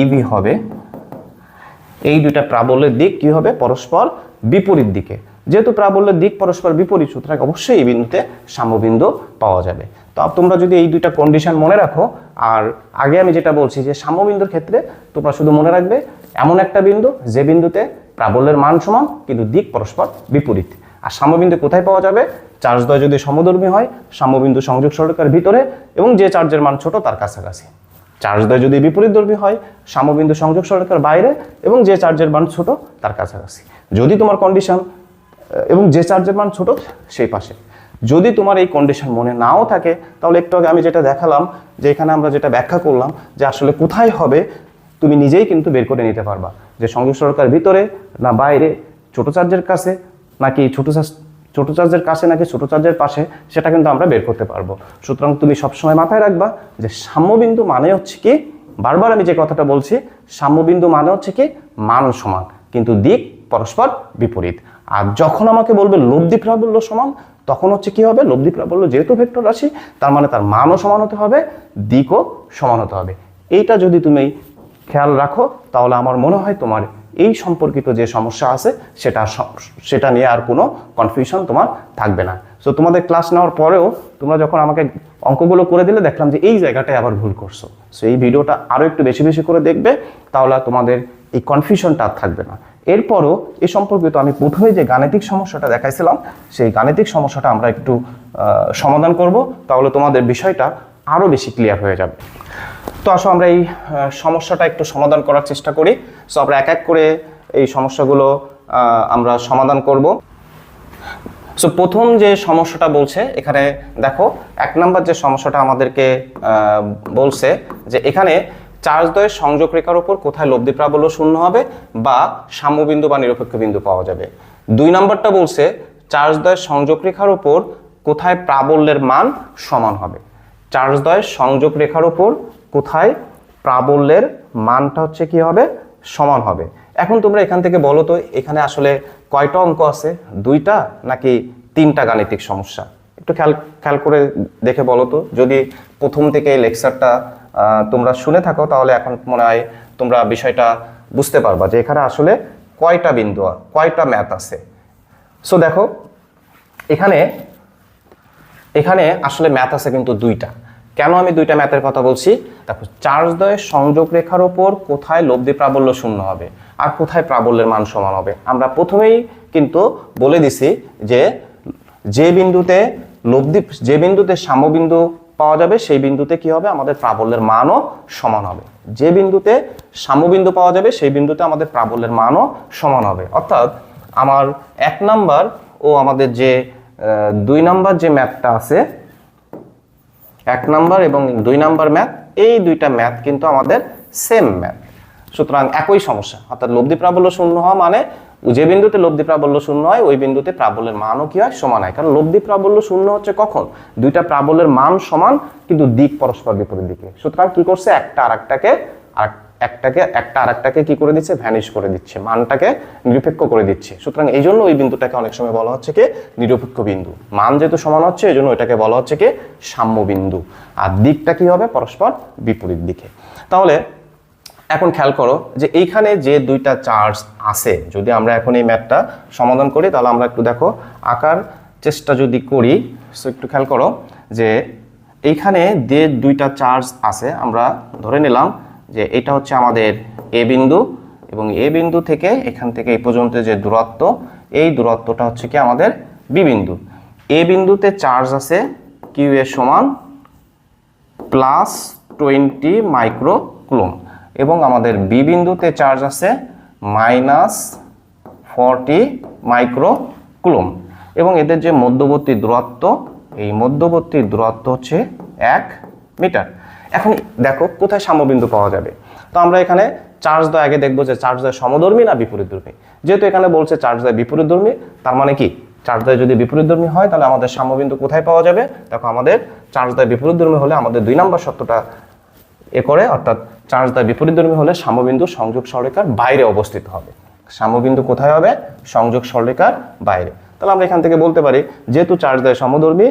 ইবি হবে, এই দুইটা প্রাবল্যের দিক কি হবে, পরস্পর বিপরীত দিকে। যেহেতু প্রাবল্যের দিক পরস্পর বিপরীত সুতরাং অবশ্যই এই বিন্দুতে সাম্যবিন্দু পাওয়া যাবে। তো তোমরা যদি এই দুইটা কন্ডিশন মনে রাখো, আর আগে আমি যেটা বলছি যে সাম্যবিন্দুর ক্ষেত্রে তোমরা শুধু মনে রাখবে এমন একটা বিন্দু যে বিন্দুতে প্রাবল্যের মান সমান কিন্তু দিক পরস্পর বিপরীত। আর সাম্যবিন্দু কোথায় পাওয়া যাবে, চার্জদ্বয় যদি সমধর্মী হয় সাম্যবিন্দু সংযোগ সরলরেখার ভিতরে এবং যে চার্জের মান ছোট তার কাছাকাছি। চার্জদ্বয় যদি বিপরীতধর্মী হয় সাম্যবিন্দু সংযোগ সরলরেখার বাইরে এবং যে চার্জের মান ছোট তার কাছাকাছি। যদি তোমার কন্ডিশন এবং যে চার্জের মান ছোট সেই পাশে, যদি তোমার এই কন্ডিশন মনে নাও থাকে তাহলে একটু আগে আমি যেটা দেখালাম যে এখানে আমরা যেটা ব্যাখ্যা করলাম যে আসলে কোথায় হবে তুমি নিজেই কিন্তু বের করে নিতে পারবা যে সংযোগ সরলরেখার ভিতরে না বাইরে, ছোট চার্জের কাছে নাকি ছোট চার্জের কাছে নাকি ছোট চার্জের পাশে, সেটা কিন্তু আমরা বের করতে পারবো। সুতরাং তুমি সবসময় মাথায় রাখবা যে সাম্যবিন্দু মানে হচ্ছে কি, বারবার আমি যে কথাটা বলছি, সাম্যবিন্দু মানে হচ্ছে কি মান সমান কিন্তু দিক পরস্পর বিপরীত। আর যখন আমাকে বলবে লব্ধি প্রাবল্য সমান, তখন হচ্ছে কি হবে, লব্ধি প্রাবল্য যেহেতু ভেক্টর রাশি, তার মানে তার মানও সমান হতে হবে, দিকও সমান হতে হবে। এইটা যদি তুমি খেয়াল রাখো তাহলে আমার মনে হয় তোমার এই সম্পর্কিত যে সমস্যা আছে সেটা নিয়ে আর কোনো কনফিউশন তোমার থাকবে না। সো তোমাদের ক্লাস নেওয়ার পরেও তোমরা যখন আমাকে অঙ্কগুলো করে দিলে দেখলাম যে এই জায়গাটায় আবার ভুল করছো, সো এই ভিডিওটা আরও একটু বেশি বেশি করে দেখবে, তাহলে তোমাদের এই কনফিউশনটা আর থাকবে না। এরপরও এই সম্পর্কিত আমি প্রথমে যে গাণিতিক সমস্যাটা দেখাইছিলাম, সেই গাণিতিক সমস্যাটা আমরা একটু সমাধান করব, তাহলে তোমাদের বিষয়টা আরও বেশি ক্লিয়ার হয়ে যাবে। তো আসো আমরা এই সমস্যাটা একটু সমাধান করার চেষ্টা করি। সো আমরা এক এক করে এই সমস্যাগুলো আমরা সমাধান করব। সো প্রথম যে সমস্যাটা বলছে, এখানে দেখো 1 নম্বর যে সমস্যাটা আমাদেরকে বলছে যে এখানে চার্জদ্বয়ের সংযোগ রেখার উপর কোথায় লব্ধি প্রাবল্য শূন্য হবে বা সাম্যবিন্দু বা নিরপেক্ষ বিন্দু পাওয়া যাবে। 2 নম্বরটা বলছে চার্জদ্বয়ের সংযোগ রেখার উপর কোথায় প্রাবল্যের মান সমান হবে। চার্জদ্বয়ের সংযোগ রেখার উপর কোথায় প্রাবল্যের মানটা হচ্ছে কি হবে, সমান হবে। এখন তোমরা এখান থেকে বলো তো এখানে আসলে কয়টা অঙ্ক আছে, 2টা নাকি 3টা গাণিতিক সমস্যা? একটু খেয়াল করে দেখে বলো তো। যদি প্রথম থেকে এই লেকচারটা তোমরা শুনে থাকো তাহলে এখন মনে হয় তোমরা বিষয়টা বুঝতে পারবা যে এখানে আসলে কয়টা বিন্দু, কয়টা ম্যাথ আছে। সো দেখো এখানে আসলে ম্যাথ আছে কিন্তু 2টা। কেন আমি 2টা ম্যাথের কথা বলছি দেখো, চার্জদ্বয়ের সংযোগ রেখার উপর কোথায় লব্ধি প্রাবল্য শূন্য হবে আর কোথায় প্রাবল্যের মান সমান হবে। আমরা প্রথমেই কিন্তু বলে দিছি যে যে বিন্দুতে সাম্যবিন্দু পাওয়া যাবে সেই বিন্দুতে কি হবে, আমাদের প্রাবল্যের মানও সমান হবে। যে বিন্দুতে সাম্যবিন্দু পাওয়া যাবে সেই বিন্দুতে আমাদের প্রাবল্যের মানও সমান হবে। অর্থাৎ আমার 1 নাম্বার ও আমাদের যে 2 নাম্বার যে ম্যাথটা আছে, 1 নাম্বার এবং 2 নাম্বার ম্যাথ, এই 2টা ম্যাথ কিন্তু আমাদের সেম ম্যাথ। সুতরাং একই সমস্যা, অর্থাৎ লব্ধি প্রাবল্য শূন্য হওয়া মানে যে বিন্দুতে লব্ধি প্রাবল্য শূন্য হয় ওই বিন্দুতে প্রাবল্যের মানও কি হয়, সমান হয়। কারণ লব্ধি প্রাবল্য শূন্য হচ্ছে কখন, 2টা প্রাবল্যের মান সমান কিন্তু দিক পরস্পর বিপরীত দিকে। সুতরাং কি করছে, একটা আরেকটাকে কি করে দিচ্ছে, ভ্যানিশ করে দিচ্ছে, মানটাকে নিরপেক্ষ করে দিচ্ছে। সুতরাং এই জন্য ওই বিন্দুটাকে অনেক সময় বলা হচ্ছে কি নিরপেক্ষ বিন্দু। মান যেহেতু সমান হচ্ছে এই জন্য এটাকে বলা হচ্ছে কি সাম্য বিন্দু, আর দিকটা কি হবে, পরস্পর বিপরীত দিকে। তাহলে এখন খেয়াল করো যে এইখানে যে 2টা চার্জ আছে, যদি আমরা এখন এই ম্যাথটা সমাধান করি তাহলে আমরা একটু দেখো আঁকার চেষ্টা যদি করি। সো একটু খেয়াল করো যে এইখানে যে 2টা চার্জ আছে, আমরা ধরে নিলাম যে এটা হচ্ছে আমাদের এ বিন্দু এবং এ বিন্দু থেকে এখান থেকে এই পর্যন্ত যে দূরত্ব, এই দূরত্বটা হচ্ছে কি আমাদের বি বিন্দু। এ বিন্দুতে চার্জ আছে কিউ এর সমান +20 মাইক্রোকুলম এবং আমাদের বি বিন্দুতে চার্জ আছে -40 মাইক্রোকুলম এবং এদের যে মধ্যবর্তী দূরত্ব, এই মধ্যবর্তী দূরত্ব হচ্ছে 1 মিটার। এখন দেখো কোথায় সাম্যবিন্দু পাওয়া যাবে। তো আমরা এখানে চার্জদ্বয় আগে দেখবো যে চার্জদ্বয় সমধর্মী না বিপরীতধর্মী। যেহেতু এখানে বলছে চার্জদ্বয় বিপরীতধর্মী, তার মানে কি চার্জদ্বয় যদি বিপরীতধর্মী হয় তাহলে আমাদের সাম্যবিন্দু কোথায় পাওয়া যাবে। দেখো আমাদের চার্জদ্বয় বিপরীতধর্মী হলে আমাদের 2 নম্বর শর্তটা করে, অর্থাৎ চার্জদ্বয় বিপরীতধর্মী হলে সাম্যবিন্দু সংযোগ সরলরেখার বাইরে অবস্থিত হবে। সাম্যবিন্দু কোথায় হবে, সংযোগ সরলরেখার বাইরে। তাহলে আমরা এখান থেকে বলতে পারি যেহেতু চার্জদ্বয় সমধর্মী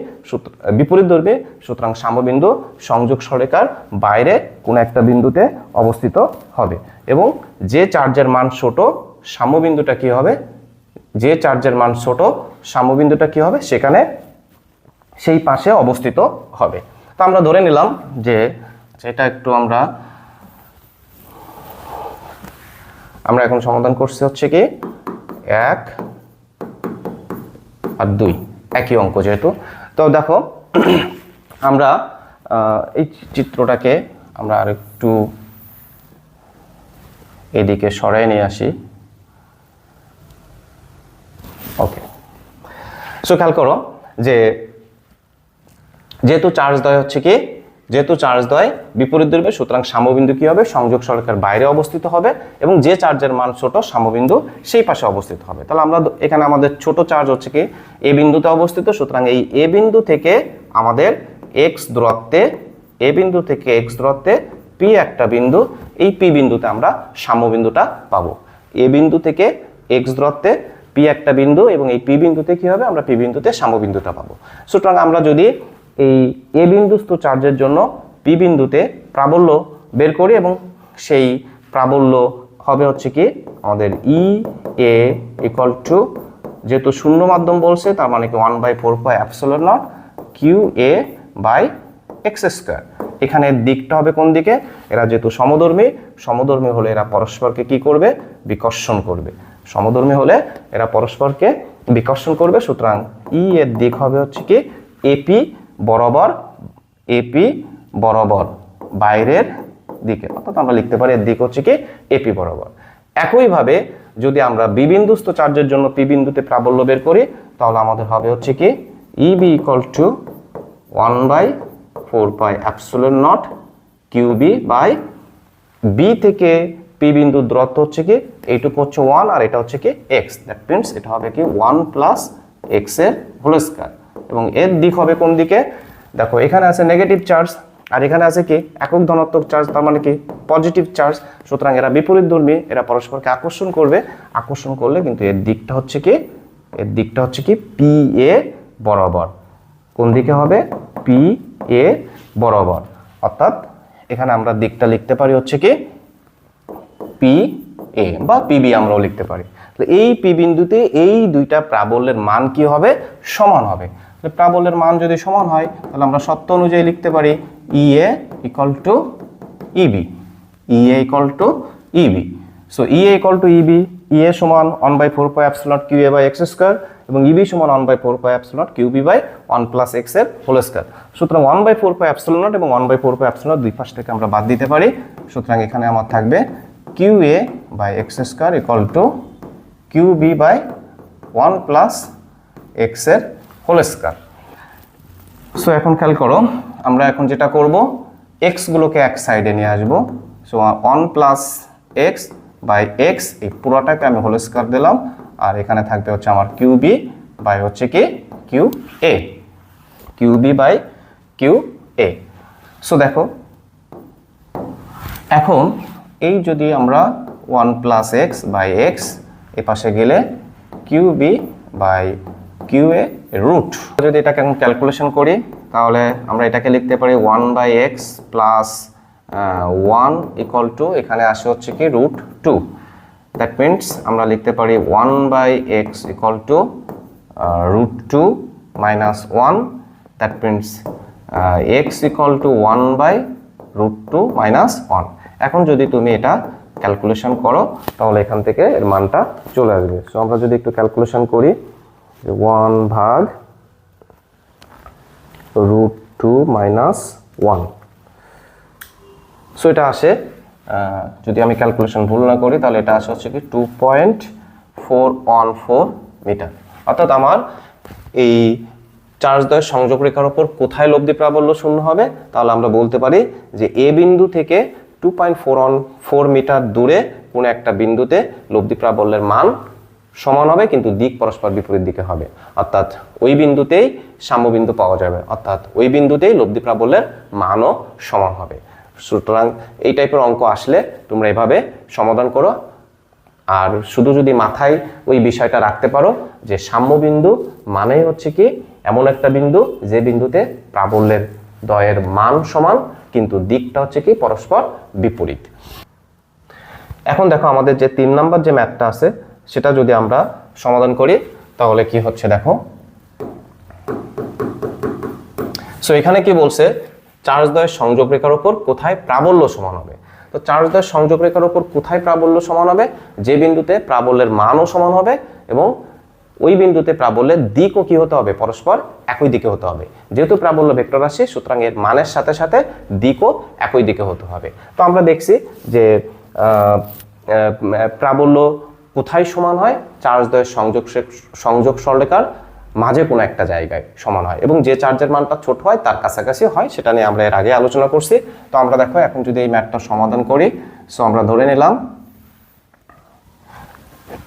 বিপরীতধর্মী, সুতরাং সাম্যবিন্দু সংযোগ সরলরেখার বাইরে কোন একটা বিন্দুতে অবস্থিত হবে এবং যে চার্জের মান ছোট সাম্যবিন্দুটা কি হবে, যে চার্জের মান ছোট সাম্যবিন্দুটা কি হবে, সেখানে সেই পাশে অবস্থিত হবে। তো আমরা ধরে নিলাম যে এটা একটু আমরা এখন সমাধান করছি হচ্ছে কি 1 আর 2 একই অঙ্ক যেহেতু। তো দেখো আমরা এই চিত্রটাকে আমরা আরেকটু এদিকে সরাই নিয়ে আসি। ওকে, সো খেয়াল করো যে যেহেতু চার্জদ্বয় হচ্ছে কি যেহেতু চার্জ দ্বয় বিপরীত ধ্রুবে, সুতরাং সাম্যবিন্দু কি হবে, সংযোগ সরলরেখার বাইরে অবস্থিত হবে এবং যে চার্জের মান ছোট সাম্যবিন্দু সেই পাশে অবস্থিত হবে। তাহলে আমরা এখানে আমাদের ছোট চার্জ হচ্ছে কি এ বিন্দুতে অবস্থিত, সুতরাং এই এ বিন্দু থেকে আমাদের এক্স দূরত্বে, এ বিন্দু থেকে এক্স দূরত্বে পি একটা বিন্দু, এই পি বিন্দুতে আমরা সাম্যবিন্দুটা পাবো। এ বিন্দু থেকে এক্স দূরত্বে পি একটা বিন্দু এবং এই পি বিন্দুতে কি হবে, আমরা পি বিন্দুতে সাম্যবিন্দুটা পাবো। সুতরাং আমরা যদি এই এ বিন্দুস্থ চার্জের জন্য পি বিন্দুতে প্রাবল্য বের করি এবং সেই প্রাবল্য হবে হচ্ছে কি আমাদের ই এ ইকুয়াল টু, যেহেতু শূন্য মাধ্যম বলছে তার মানে কি 1/4πε0 Q A by X square. এখানে দিকটা হবে কোন দিকে, এরা যেহেতু সমধর্মী, সমধর্মী হলে এরা পরস্পরকে কি করবে, বিকর্ষণ করবে। সমধর্মী হলে এরা পরস্পরকে বিকর্ষণ করবে, সুতরাং ই এর দিক হবে হচ্ছে কি এপি বরাবর, এপি বরাবর বাইরের দিকে, অর্থাৎ আমরা লিখতে পারি এর দিক হচ্ছে কি এপি বরাবর। একইভাবে যদি আমরা বি বিন্দুস্থ চার্জের জন্য পি বিন্দুতে প্রাবল্য বের করি তাহলে আমাদের হবে হচ্ছে কি ইবি equal two 1/4πε0 QB by B থেকে পি বিন্দুর দূরত্ব হচ্ছে কি এইটুকু হচ্ছে 1 আর এটা হচ্ছে কি x, দ্যাট মিন্স এটা হবে কি 1 প্লাস x এর হোল স্কয়ার এবং এর দিক হবে কোন দিকে, দেখো এখানে আছে নেগেটিভ চার্জ আর এখানে আছে কি একক ধনাত্মক চার্জ, তার মানে কি পজিটিভ চার্জ, সুতরাং এরা বিপরীতধর্মী, এরা পরস্পরকে আকর্ষণ করবে, আকর্ষণ করলে কিন্তু এর দিকটা হচ্ছে কি, এর দিকটা হচ্ছে কি পি এ বরাবর, কোন দিকে হবে পি এ বরাবর, অর্থাৎ এখানে আমরা দিকটা লিখতে পারি হচ্ছে কি পি এ বা পিবি আমরাও লিখতে পারি। এই পি বিন্দুতে এই দুইটা প্রাবল্যের মান কি হবে, সমান হবে। প্রাবল্যের মান যদি সমান হয় তাহলে আমরা সত্য অনুযায়ী লিখতে পারি E A equal to EB, E A equal to EB. So E A equal to EB, E A সমান 1/4πε0 Q A by x square এবং ইবি সমান 1/4πε0 কিউবি বাই 1 প্লাস এক্স এর হোল স্কয়ার। সুতরাং 1/4πε0 এবং 1/4πε0 দুই পাশ থেকে আমরা বাদ দিতে পারি, সুতরাং এখানে আমার থাকবে Q A by x square equal to QB by 1 plus X এর হোল স্কয়ার। সো এখন খেয়াল করো, আমরা এখন যেটা করব এক্স গুলোকে এক সাইডে নিয়ে আসবো, so 1 plus x by x, এই পুরোটাকে আমি হোল স্কয়ার দিলাম আর এখানে থাকবে হচ্ছে আমার কিউবি বাই হচ্ছে কি Q A, QB by Q A. So দেখো এখন এই যদি আমরা 1 প্লাস এক্স বাই এক্স এ পাশে গেলে QB by Q A root, যদি এটাকে এখন ক্যালকুলেশন করি তাহলে আমরা এটাকে লিখতে পারি 1/x প্লাস 1 ইকুয়াল টু, এখানে আসে হচ্ছে কি √2, দ্যাট মিন্স আমরা লিখতে পারি 1/x equal to √2 minus 1, that means x equal to 1/√2 minus 1। এখন যদি তুমি এটা ক্যালকুলেশন করো তাহলে এখান থেকে এর মানটা চলে আসবে। সো আমরা যদি একটু ক্যালকুলেশন করি 1/√2 মাইনাস 1, সো এটা আসে, যদি আমি ক্যালকুলেশন ভুল না করি তাহলে এটা আসে হচ্ছে কি 2.414 মিটার। অর্থাৎ আমার এই চার্জ দ্বয়ের সংযোগ রেখার উপর কোথায় লব্ধি প্রাবল্য শূন্য হবে, তাহলে আমরা বলতে পারি যে এ বিন্দু থেকে 2.414 মিটার দূরে কোনো একটা বিন্দুতে লব্ধি প্রাবল্যের মান সমান হবে কিন্তু দিক পরস্পর বিপরীত দিকে হবে, অর্থাৎ ওই বিন্দুতেই সাম্যবিন্দু পাওয়া যাবে, অর্থাৎ ওই বিন্দুতেই লব্ধি প্রাবল্যের মানও সমান হবে। সুতরাং এই টাইপের অঙ্ক আসলে তোমরা এভাবে সমাধান করো, আর শুধু যদি মাথায় ওই বিষয়টা রাখতে পারো যে সাম্যবিন্দু মানেই হচ্ছে কি এমন একটা বিন্দু যে বিন্দুতে প্রাবল্যের দ্বয়ের মান সমান কিন্তু দিকটা হচ্ছে কি পরস্পর বিপরীত। এখন দেখো আমাদের যে 3 নাম্বার যে ম্যাথটা আছে সেটা যদি আমরা সমাধান করি তাহলে কি হচ্ছে দেখো। সো এখানে কি বলছে, চার্জ দ্বয়ের সংযোগ রেখার উপর কোথায় প্রাবল্য সমান হবে। তো চার্জ দ্বয়ের সংযোগ রেখার উপর কোথায় প্রাবল্য সমান হবে, যে বিন্দুতে প্রাবল্যের মানও সমান হবে এবং ওই বিন্দুতে প্রাবল্যের দিকও কি হতে হবে, পরস্পর একই দিকে হতে হবে। যেহেতু প্রাবল্য ভেক্টর রাশি সুতরাং এর মানের সাথে সাথে দিকও একই দিকে হতে হবে। তো আমরা দেখছি যে প্রাবল্য কোথায় সমান হয়, চার্জ দ্বয়ের সংযোগ সরলরেখার মাঝে কোনো একটা জায়গায় সমান হয় এবং যে চার্জের মানটা ছোট হয় তার কাছাকাছি হয়, সেটা নিয়ে আমরা এর আগে আলোচনা করছি। তো আমরা দেখো এখন যদি এই ম্যাথটা সমাধান করি, সো আমরা ধরে নিলাম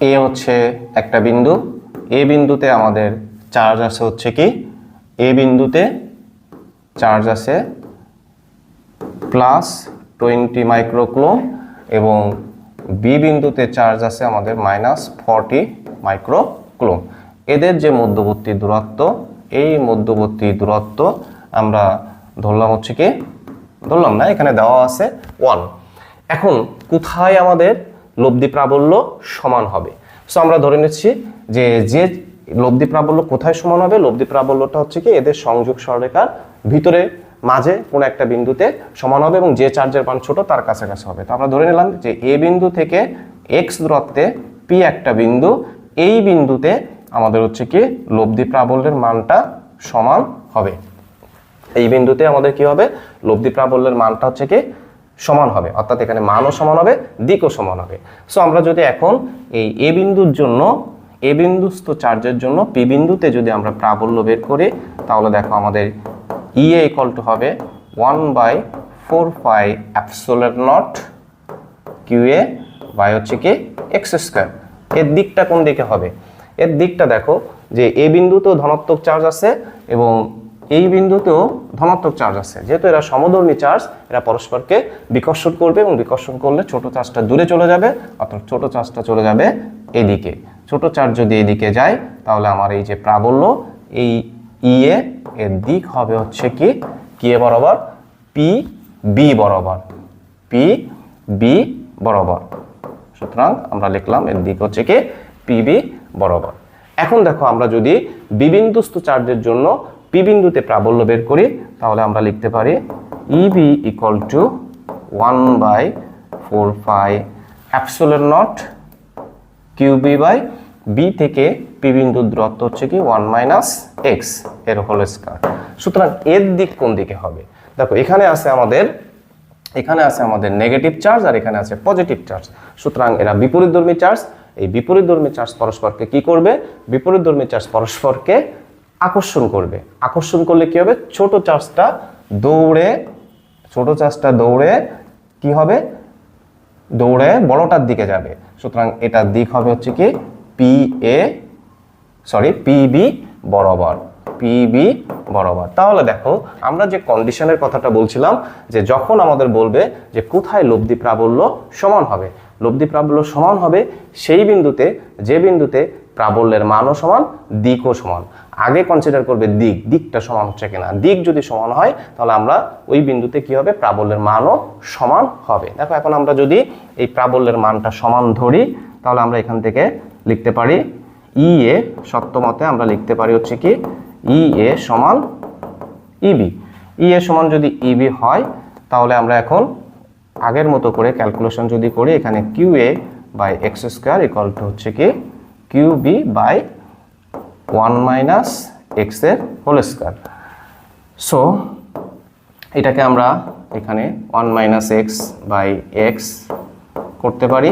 এ হচ্ছে একটা বিন্দু, এ বিন্দুতে আমাদের চার্জ আছে হচ্ছে কি, এ বিন্দুতে চার্জ আছে +20 মাইক্রোকুলম এবং বি বিন্দুতে চার্জ আছে আমাদের -40 মাইক্রোকুলম। এদের যে মধ্যবর্তী দূরত্ব, এই মধ্যবর্তী দূরত্ব আমরা ধরলাম হচ্ছে কি, ধরলাম না, এখানে দেওয়া আছে 1। এখন কোথায় আমাদের লব্ধি প্রাবল্য সমান হবে? সো আমরা ধরে নিচ্ছি যে লব্ধি প্রাবল্য কোথায় সমান হবে, লব্ধি প্রাবল্যটা হচ্ছে কি এদের সংযোগ সরলরেখার ভিতরে মাঝে কোনো একটা বিন্দুতে সমান হবে এবং যে চার্জের মান ছোট তার কাছাকাছি হবে। তো আমরা ধরে নিলাম যে এ বিন্দু থেকে এক্স দূরত্বে পি একটা বিন্দু, এই বিন্দুতে আমাদের হচ্ছে কি লব্ধি প্রাবল্যের মানটা সমান হবে। এই বিন্দুতে আমাদের কি হবে, লব্ধি প্রাবল্যের মানটা হচ্ছে কি সমান হবে, অর্থাৎ এখানে মানও সমান হবে, দিকও সমান হবে। সো আমরা যদি এখন এই এ বিন্দুর জন্য, এ বিন্দুস্থ চার্জের জন্য পি বিন্দুতে যদি আমরা প্রাবল্য বের করি, তাহলে দেখো আমাদের ইএ ইকুয়াল টু হবে 1/4 pi epsilon not Q A by হচ্ছে কি এক্স স্কয়ার। এর দিকটা কোন দিকে হবে? এর দিকটা দেখো যে এ বিন্দুতেও ধনাত্মক চার্জ আছে এবং এই বিন্দুতেও ধনাত্মক চার্জ আছে। যেহেতু এরা সমধর্মী চার্জ, এরা পরস্পরকে বিকর্ষণ করবে এবং বিকর্ষণ করলে ছোট চার্জটা দূরে চলে যাবে, অর্থাৎ ছোট চার্জটা চলে যাবে এদিকে। ছোট চার্জ যদি এদিকে যায় তাহলে আমার এই যে প্রাবল্য, এই ইএ এর দিক হবে হচ্ছে কি এ বরাবর, পি বি বরাবর, পি বি বরাবর। সুতরাং আমরা লিখলাম এর দিক হচ্ছে কি পিবি বরাবর। এখন দেখো আমরা যদি বি বিন্দুস্থ চার্জের জন্য পি বিন্দুতে প্রাবল্য বের করি, তাহলে আমরা লিখতে পারি EB equal to 1/4 pi epsilon naught QB by B থেকে পি বিন্দুর দূরত্ব হচ্ছে কি 1 - x এর হোল স্কয়ার। সুতরাং এর দিক কোন দিকে হবে? দেখো এখানে আছে আমাদের নেগেটিভ চার্জ আর এখানে আছে পজিটিভ চার্জ। সুতরাং এরা বিপরীতধর্মী চার্জ। এই বিপরীতধর্মী চার্জ পরস্পরকে কি করবে? বিপরীতধর্মী চার্জ পরস্পরকে আকর্ষণ করবে। আকর্ষণ করলে কি হবে? ছোট চার্জটা দৌড়ে কি হবে? দৌড়ে বড়টার দিকে যাবে। সুতরাং এটার দিক হবে হচ্ছে কি পিবি বরাবর, পিবি বরাবর। তাহলে দেখো আমরা যে কন্ডিশনের কথাটা বলছিলাম, যে যখন আমাদের বলবে যে কোথায় লব্ধি প্রাবল্য সমান হবে, লব্ধি প্রাবল্য সমান হবে সেই বিন্দুতে যে বিন্দুতে প্রাবল্যের মানও সমান, দিকও সমান। আগে কনসিডার করবে দিকটা সমান হচ্ছে কিনা। দিক যদি সমান হয় তাহলে আমরা ওই বিন্দুতে কি হবে? প্রাবল্যের মানও সমান হবে। দেখো এখন আমরা যদি এই প্রাবল্যের মানটা সমান ধরি, তাহলে আমরা এখান থেকে লিখতে পারি ইএ, সত্যমতে আমরা লিখতে পারি হচ্ছে কি ইএ সমান ইবি। ইএ সমান যদি ইবি হয় তাহলে আমরা এখন আগের মতো করে ক্যালকুলেশন যদি করি, এখানে Q A by x square equal to হচ্ছে কি কিউবি বাই 1 - x এর হোল স্কয়ার। সো এটাকে আমরা এখানে 1 - x বাই এক্স করতে পারি।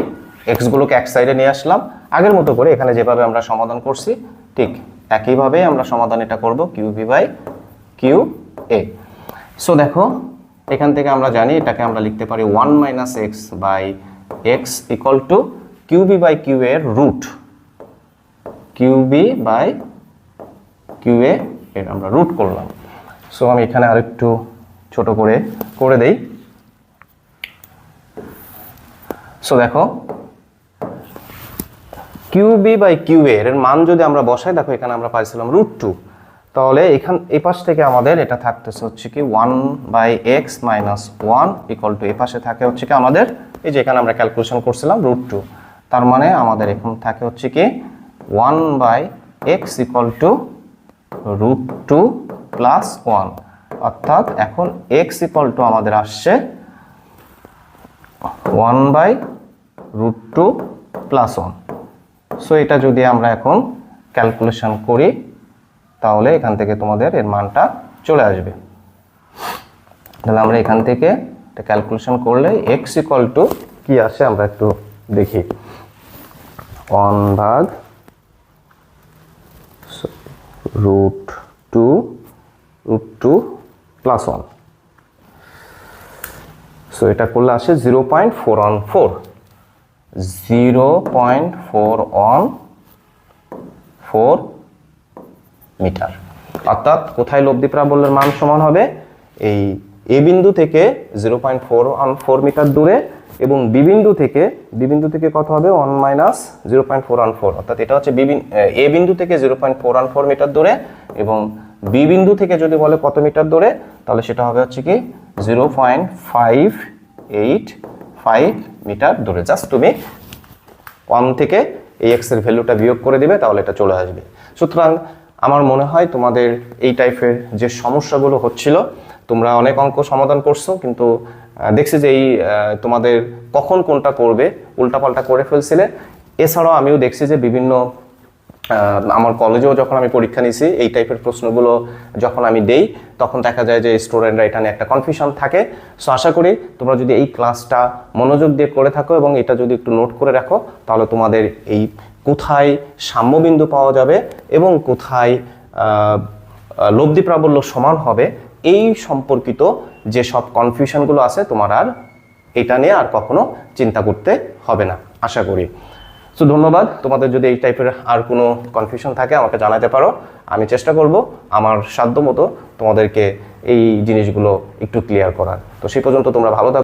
এক্সগুলোকে এক সাইডে নিয়ে আসলাম, আগের মতো করে এখানে যেভাবে আমরা সমাধান করছি ঠিক একইভাবে আমরা সমাধান এটা করব, কিউবি বাই কিউ এ। সো দেখো এখান থেকে আমরা জানি এটাকে আমরা লিখতে পারি 1 - x by X equal to QB by Q এর root, QB by Q A এর আমরা রুট করলাম। সো আমি এখানে আরেকটু ছোট করে দেই। সো দেখো কিউবি বাই কিউ এর মান যদি আমরা বসাই, দেখো এখানে আমরা পাইছিলাম √2, তাহলে এই পাশ থেকে আমাদের এটা থাকতেছে হচ্ছে কি 1/x - 1 ইকুয়াল টু এই পাশে থাকে হচ্ছে কি আমাদের এই যে এখানে আমরা ক্যালকুলেশন করছিলাম √2, তার মানে আমাদের এখন থাকে হচ্ছে কি 1/x ইকুয়াল টু √2 প্লাস 1, অর্থাৎ এখন x ইকুয়াল টু আমাদের আসছে 1/√2 প্লাস 1। সো এটা যদি আমরা এখন ক্যালকুলেশন করি তাহলে এখান থেকে তোমাদের এর মানটা চলে আসবে। তাহলে আমরা এখান থেকে এটা ক্যালকুলেশন করলে x ইকুয়াল টু কি আসে আমরা একটু দেখি, 1/√2 √2 প্লাস 1। সো এটা করলে আসে 0.414 0.414 মিটার। অর্থাৎ কোথায় লব্ধি প্রাবল্যের মান সমান হবে, এই এ বিন্দু থেকে 0.414 মিটার দূরে, এবং বি বিন্দু থেকে কত হবে 1 মাইনাস 0.414, অর্থাৎ এটা হচ্ছে এ বিন্দু থেকে 0.414 মিটার দূরে, এবং বি বিন্দু থেকে যদি বলে কত মিটার দূরে, তাহলে সেটা হবে হচ্ছে কি 0.585 মিটার দূরে। জাস্ট তুমি 1 থেকে এই এক্স এর ভ্যালুটা বিয়োগ করে দিবে, তাহলে এটা চলে আসবে। সুতরাং আমার মনে হয় তোমাদের এই টাইপের যে সমস্যাগুলো হচ্ছিল, তোমরা অনেক অঙ্ক সমাধান করছো, কিন্তু দেখছি যে এই তোমাদের কখন কোনটা করবে উল্টাপাল্টা করে ফেলছিলে। এছাড়াও আমিও দেখছি যে বিভিন্ন আমার কলেজেও যখন আমি পরীক্ষা নিয়েছি, এই টাইপের প্রশ্নগুলো যখন আমি দেই, তখন দেখা যায় যে স্টুডেন্টরা এটা নিয়ে একটা কনফিউশন থাকে। সো আশা করি তোমরা যদি এই ক্লাসটা মনোযোগ দিয়ে করে থাকো এবং এটা যদি একটু নোট করে রাখো, তাহলে তোমাদের এই কোথায় সাম্যবিন্দু পাওয়া যাবে এবং কোথায় লব্ধি প্রাবল্য সমান হবে, এই সম্পর্কিত যে সব কনফিউশনগুলো আছে, তোমার আর এটা নিয়ে আর কখনো চিন্তা করতে হবে না আশা করি। সো ধন্যবাদ। তোমাদের যদি এই টাইপের আর কোনো কনফিউশন থাকে আমাকে জানাতে পারো, আমি চেষ্টা করব আমার সাধ্যমতো তোমাদেরকে এই জিনিসগুলো একটু ক্লিয়ার করার। তো সেই পর্যন্ত তোমরা ভালো থাকো।